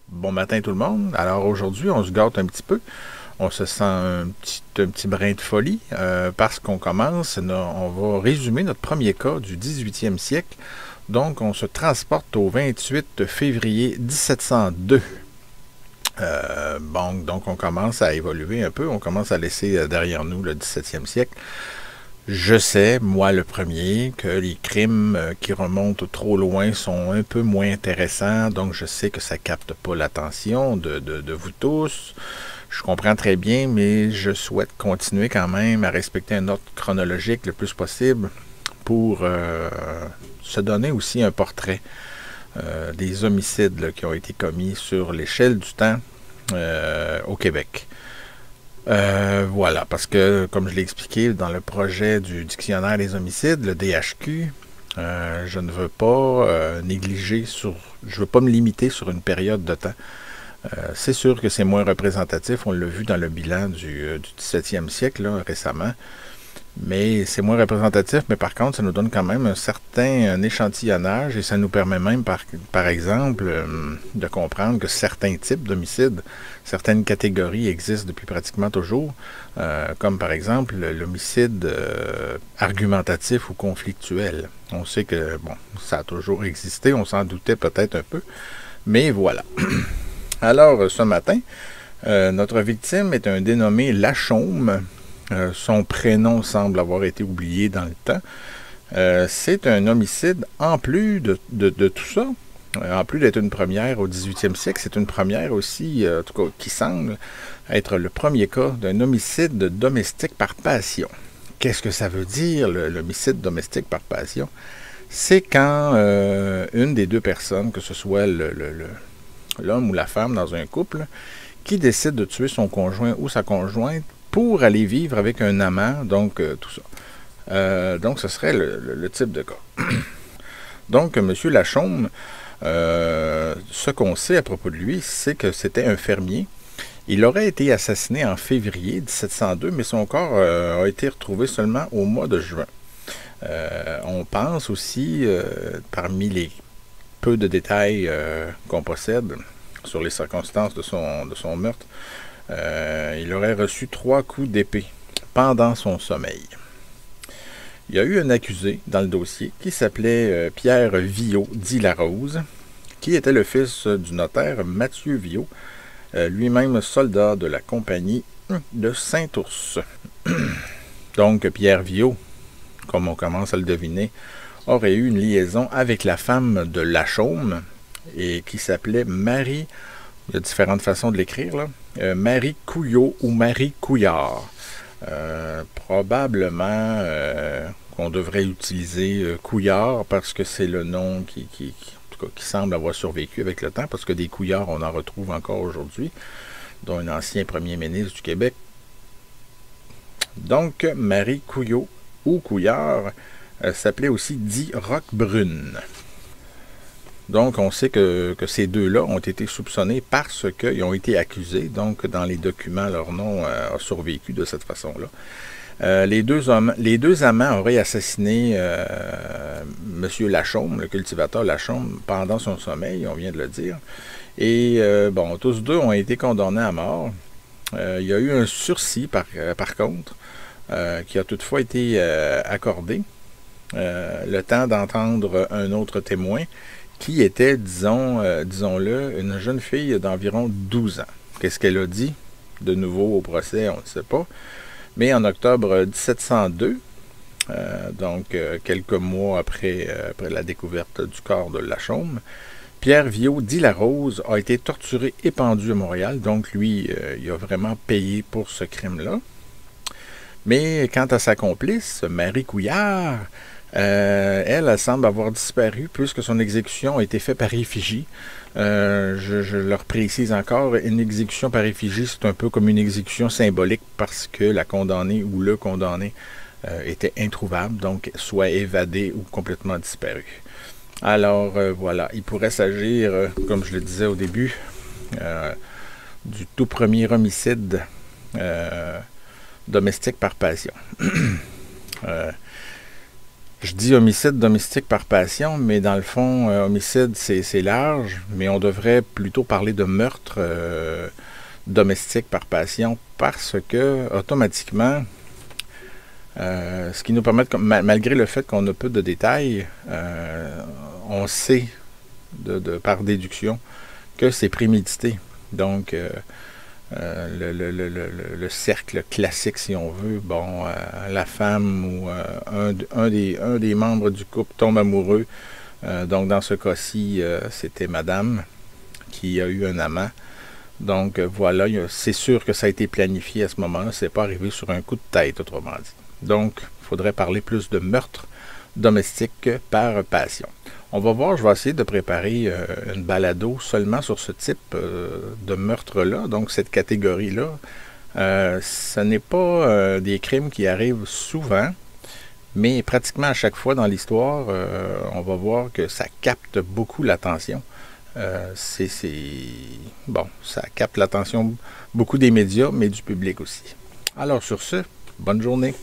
Bon matin tout le monde. Alors aujourd'hui, on se gâte un petit peu. On se sent un petit brin de folie parce qu'on commence, on va résumer notre premier cas du 18e siècle. Donc, on se transporte au 28 février 1702. Donc on commence à évoluer un peu. On commence à laisser derrière nous le 17e siècle. Je sais, moi le premier, que les crimes qui remontent trop loin sont un peu moins intéressants, donc je sais que ça capte pas l'attention de vous tous. Je comprends très bien, mais je souhaite continuer quand même à respecter un ordre chronologique le plus possible pour se donner aussi un portrait des homicides là, qui ont été commis sur l'échelle du temps au Québec. Voilà, parce que, comme je l'ai expliqué dans le projet du dictionnaire des homicides, le DHQ, je ne veux pas négliger je veux pas me limiter sur une période de temps. C'est sûr que c'est moins représentatif, on l'a vu dans le bilan du 17e siècle, là, récemment, mais c'est moins représentatif, mais par contre, ça nous donne quand même un certain échantillonnage et ça nous permet même, par exemple, de comprendre que certains types d'homicides, certaines catégories existent depuis pratiquement toujours, comme par exemple l'homicide argumentatif ou conflictuel. On sait que, bon, ça a toujours existé, on s'en doutait peut-être un peu, mais voilà. Alors, ce matin, notre victime est un dénommé Lachaume. Son prénom semble avoir été oublié dans le temps. C'est un homicide, en plus de tout ça, en plus d'être une première au 18e siècle, c'est une première aussi, en tout cas, qui semble être le premier cas d'un homicide domestique par passion. Qu'est-ce que ça veut dire, l'homicide domestique par passion? C'est quand une des deux personnes, que ce soit l'homme ou la femme dans un couple, qui décide de tuer son conjoint ou sa conjointe pour aller vivre avec un amant, donc tout ça. Donc, ce serait le type de cas. Donc, M. Lachaume, ce qu'on sait à propos de lui, c'est que c'était un fermier. Il aurait été assassiné en février 1702, mais son corps a été retrouvé seulement au mois de juin. On pense aussi, parmi les peu de détails qu'on possède sur les circonstances de son meurtre, il aurait reçu 3 coups d'épée pendant son sommeil. Il y a eu un accusé dans le dossier qui s'appelait Pierre Viaud dit Larose, qui était le fils du notaire Mathieu Viaud, lui-même soldat de la compagnie de Saint-Ours. Donc Pierre Viaud, comme on commence à le deviner, aurait eu une liaison avec la femme de Lachaume, et qui s'appelait Marie. Il y a différentes façons de l'écrire, là. Marie Couillot ou Marie Couillard. Probablement qu'on devrait utiliser Couillard parce que c'est le nom en tout cas, qui semble avoir survécu avec le temps, parce que des Couillards, on en retrouve encore aujourd'hui, dont un ancien premier ministre du Québec. Donc, Marie Couillot ou Couillard s'appelait aussi dit Roquebrune. Donc, on sait que ces deux-là ont été soupçonnés parce qu'ils ont été accusés. Donc, dans les documents, leur nom a survécu de cette façon-là. Les deux amants auraient assassiné M. Lachaume, le cultivateur Lachaume, pendant son sommeil, on vient de le dire. Et, bon, tous deux ont été condamnés à mort. Il y a eu un sursis, par contre, qui a toutefois été accordé. Le temps d'entendre un autre témoin, qui était, disons-le, une jeune fille d'environ 12 ans. Qu'est-ce qu'elle a dit? De nouveau au procès, on ne sait pas. Mais en octobre 1702, donc quelques mois après la découverte du corps de Lachaume, Pierre Viaud dit Larose a été torturé et pendu à Montréal. Donc lui, il a vraiment payé pour ce crime-là. Mais quant à sa complice, Marie Couillard, Elle semble avoir disparu puisque son exécution a été faite par effigie. Je leur précise encore, une exécution par effigie, c'est un peu comme une exécution symbolique parce que la condamnée ou le condamné était introuvable, donc soit évadé ou complètement disparu. Alors voilà, il pourrait s'agir, comme je le disais au début, du tout premier homicide domestique par passion. Je dis homicide domestique par passion, mais dans le fond, homicide, c'est large, mais on devrait plutôt parler de meurtre domestique par passion parce que, automatiquement, ce qui nous permet, malgré le fait qu'on a peu de détails, on sait par déduction que c'est prémédité. Donc, le cercle classique, si on veut, bon, la femme ou un des membres du couple tombe amoureux. Donc, dans ce cas-ci, c'était madame qui a eu un amant. Donc, voilà, c'est sûr que ça a été planifié à ce moment-là. C'est pas arrivé sur un coup de tête, autrement dit. Donc, il faudrait parler plus de meurtre domestique que par passion. On va voir, je vais essayer de préparer une balado seulement sur ce type de meurtre-là, donc cette catégorie-là. Ce n'est pas des crimes qui arrivent souvent, mais pratiquement à chaque fois dans l'histoire, on va voir que ça capte beaucoup l'attention. Bon, ça capte l'attention beaucoup des médias, mais du public aussi. Alors sur ce, bonne journée.